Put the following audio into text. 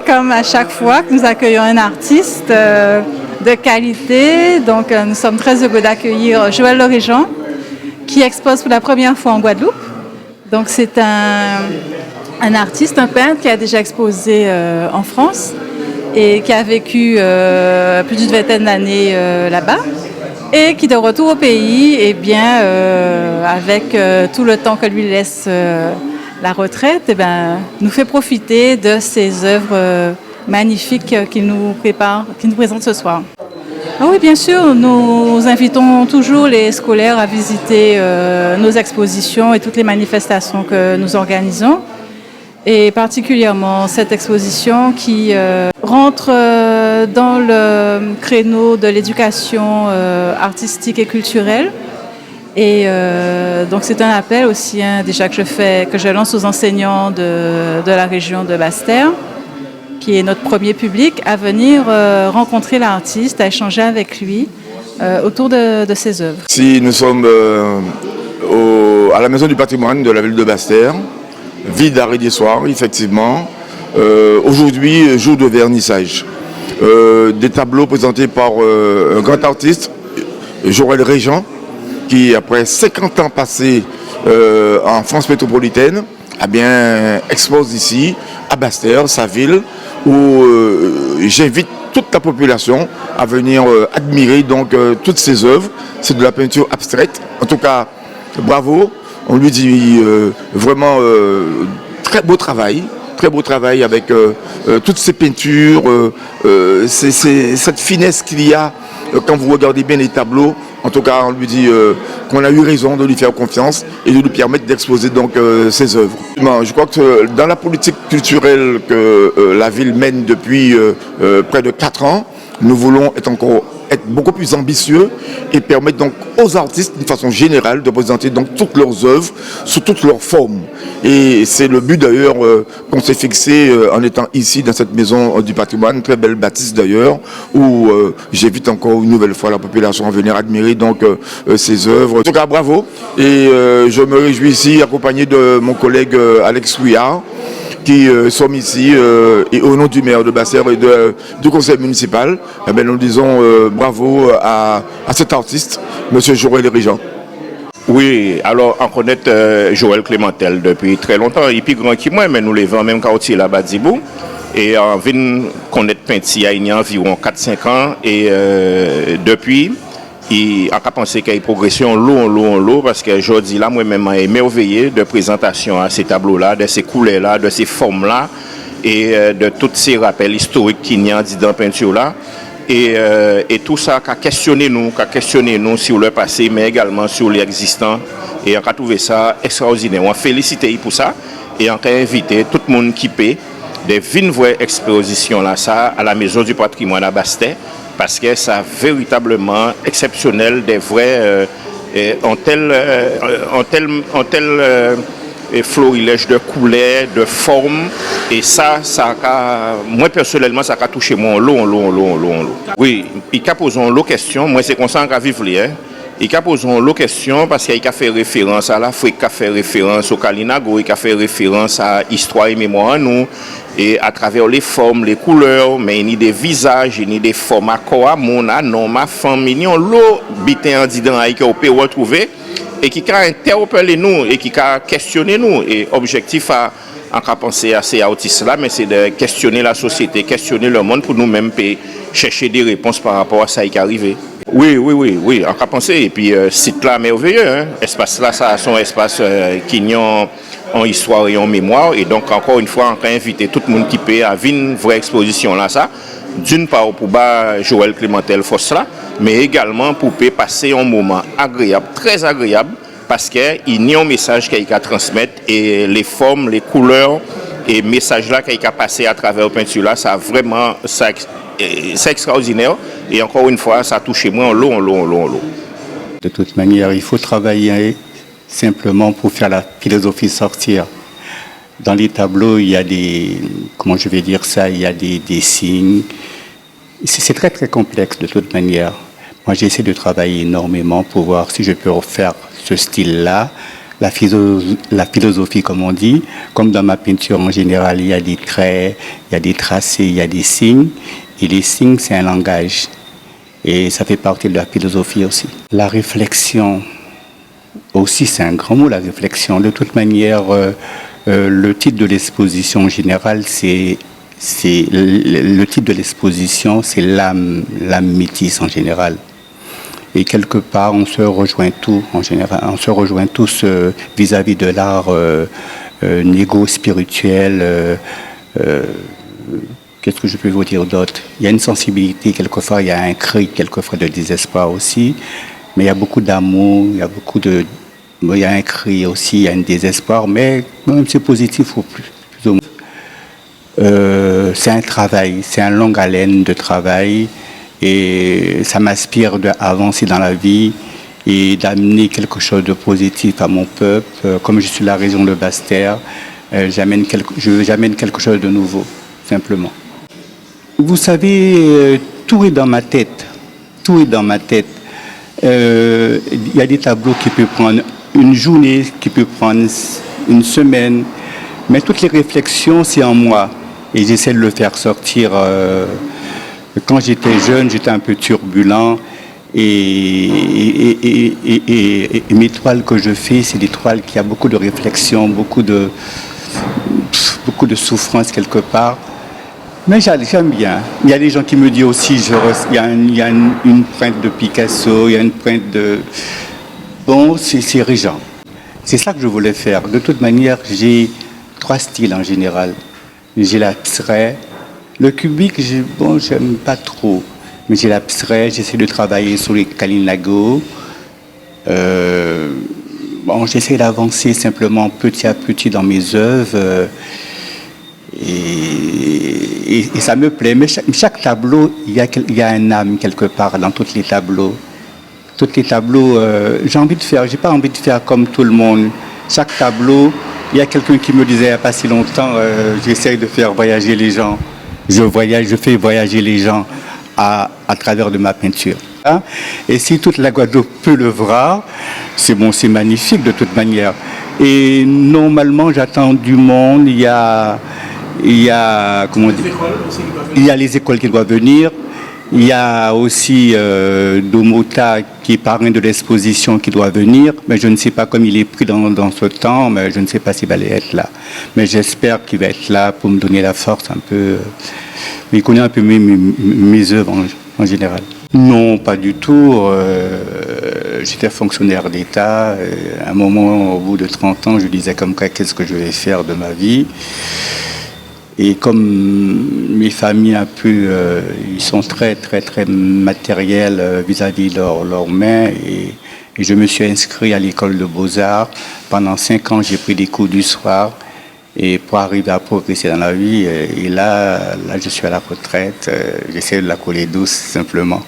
comme à chaque fois que nous accueillons un artiste de qualité. Donc, nous sommes très heureux d'accueillir Joël Lorigeant, qui expose pour la première fois en Guadeloupe. Donc, c'est un artiste, un peintre qui a déjà exposé en France et qui a vécu plus d'une vingtaine d'années là-bas. Et qui, de retour au pays, eh bien, avec tout le temps que lui laisse la retraite, eh bien, nous fait profiter de ses œuvres magnifiques qu'il nous prépare, qu'il nous présente ce soir. Ah oui, bien sûr, nous invitons toujours les scolaires à visiter nos expositions et toutes les manifestations que nous organisons. Et particulièrement cette exposition qui rentre dans le créneau de l'éducation artistique et culturelle. Et donc c'est un appel aussi déjà que je lance aux enseignants de la région de Basse-Terre, qui est notre premier public, à venir rencontrer l'artiste, à échanger avec lui autour de ses œuvres. Si nous sommes à la Maison du patrimoine de la ville de Basse-Terre, vide d'arrêt des soirs, effectivement. Aujourd'hui, jour de vernissage. Des tableaux présentés par un grand artiste, Joël Lorigeant, qui, après 50 ans passés en France métropolitaine, a bien expose ici, à Basse-Terre, sa ville, où j'invite toute la population à venir admirer donc toutes ses œuvres. C'est de la peinture abstraite. En tout cas, bravo. On lui dit vraiment très beau travail avec toutes ces peintures, cette finesse qu'il y a quand vous regardez bien les tableaux. En tout cas, on lui dit qu'on a eu raison de lui faire confiance et de lui permettre d'exposer donc ses œuvres. Je crois que dans la politique culturelle que la ville mène depuis près de 4 ans, nous voulons être beaucoup plus ambitieux et permettre donc aux artistes, d'une façon générale, de présenter donc toutes leurs œuvres sous toutes leurs formes. Et c'est le but d'ailleurs qu'on s'est fixé en étant ici dans cette maison du patrimoine, très belle bâtisse d'ailleurs, où j'invite encore une nouvelle fois la population à venir admirer donc ces œuvres. En tout cas, bravo. Et je me réjouis ici, accompagné de mon collègue Alex Couillard, qui sommes ici et au nom du maire de Basse-Terre et du conseil municipal, eh bien, nous disons bravo à cet artiste, M. Joël Lorigeant. Oui, alors on connaît Joël Clémentel depuis très longtemps, il est plus grand que moi, mais nous les vend même quartier là-bas d'Ibou. Et on vient connaître Peinti il y a environ 4-5 ans et depuis, on a pensé qu'il y a une progression long, parce que je dis là, moi-même, je suis émerveillé de présentation à ces tableaux-là, de ces couleurs-là, de ces formes-là, et de tous ces rappels historiques qu'il y a dans la peinture-là. Et tout ça a questionné nous sur le passé, mais également sur l'existant. Et on a trouvé ça extraordinaire. On a félicité pour ça, et on a invité tout le monde qui peut de venir voir l'exposition là, ça, à la Maison du patrimoine à Basse-Terre, parce que c'est véritablement exceptionnel, des vrais, en tel florilège de couleurs, de formes, et ça moi personnellement, ça a touché mon long. Oui, il a posé l'eau question, moi c'est comme ça qu'on vivre hein. Il a posé l'eau question parce qu'il a fait référence à l'Afrique, il a fait référence au Kalinago, il a fait référence à l'histoire et mémoire à nous, et à travers les formes, les couleurs, mais il y a des visages, il y a des formes à quoi, mon nom, ma femme, il y a l'eau, bitin en disant qu'on peut retrouver, et qui a interpellé nous, et qui a questionné nous, et objectif à penser à ces artistes-là, mais c'est de questionner la société, questionner le monde pour nous-mêmes chercher des réponses par rapport à ça qui est arrivé. Oui, on a pensé, et puis site là merveilleux, hein. Espace là, ça a son espace qui a en histoire et en mémoire, et donc encore une fois, on a invité tout le monde qui peut à venir une vraie exposition là, ça, d'une part pour Joël Clémentel Fossla, mais également pour passer un moment agréable, très agréable, parce qu'il y a un message qu'il a transmettre, et les formes, les couleurs, et message là qu'il a passé à travers la peinture là, ça vraiment, c'est extraordinaire, et encore une fois, ça a touché moi en l'eau. De toute manière, il faut travailler simplement pour faire la philosophie sortir. Dans les tableaux, il y a il y a des signes. C'est très très complexe de toute manière. Moi, j'essaie de travailler énormément pour voir si je peux refaire ce style-là la philosophie, comme on dit. Comme dans ma peinture en général, il y a des traits, il y a des tracés, il y a des signes. Et les signes, c'est un langage. Et ça fait partie de la philosophie aussi. La réflexion, aussi c'est un grand mot, la réflexion. De toute manière, le titre de l'exposition en général, le titre de l'exposition, c'est l'âme métisse en général. Et quelque part, on se rejoint tous en général. On se rejoint tous vis-à-vis de l'art négo-spirituel. Qu'est-ce que je peux vous dire d'autre? Il y a une sensibilité, quelquefois, il y a un cri, quelquefois de désespoir aussi. Mais il y a beaucoup d'amour, il y a un cri aussi, il y a un désespoir, mais même c'est positif ou plus ou moins. C'est un travail, c'est un longue haleine de travail. Et ça m'inspire d'avancer dans la vie et d'amener quelque chose de positif à mon peuple. Comme je suis de la région de Basse-Terre, j'amène quelque chose de nouveau, simplement. Vous savez, tout est dans ma tête. Tout est dans ma tête. Il y a des tableaux qui peuvent prendre une journée, qui peuvent prendre une semaine. Mais toutes les réflexions, c'est en moi. Et j'essaie de le faire sortir. Quand j'étais jeune, j'étais un peu turbulent. Et mes toiles que je fais, c'est des toiles qui ont beaucoup de réflexion, beaucoup de souffrance quelque part. Mais j'aime bien. Il y a des gens qui me disent aussi, il y a une pointe de Picasso, il y a une pointe de... Bon, c'est Régent. C'est ça que je voulais faire. De toute manière, j'ai 3 styles en général. J'ai l'abstrait. Le cubique, j'aime pas trop. Mais j'ai l'abstrait, j'essaie de travailler sur les Kalinago. J'essaie d'avancer simplement petit à petit dans mes œuvres. Et ça me plaît. Mais chaque tableau, il y a un âme quelque part dans tous les tableaux. Tous les tableaux, j'ai pas envie de faire comme tout le monde. Chaque tableau, il y a quelqu'un qui me disait il n'y a pas si longtemps, j'essaie de faire voyager les gens. Je fais voyager les gens à travers de ma peinture. Et si toute la Guadeloupe peut le voir, c'est magnifique de toute manière. Et normalement, j'attends du monde. Il y a les écoles qui doivent venir. Il y a aussi Domota qui est parrain de l'exposition qui doit venir, mais je ne sais pas comme il est pris dans ce temps, mais je ne sais pas s'il va être là. Mais j'espère qu'il va être là pour me donner la force un peu. Il connaît un peu mes œuvres en général. Non, pas du tout. J'étais fonctionnaire d'État. À un moment, au bout de 30 ans, je disais comme quoi, qu'est-ce que je vais faire de ma vie? Et comme mes familles un peu, ils sont très très très matériels vis-à-vis de leurs mains, et je me suis inscrit à l'école de Beaux-Arts. Pendant 5 ans, j'ai pris des cours du soir et pour arriver à progresser dans la vie. Et là je suis à la retraite. J'essaie de la coller douce simplement.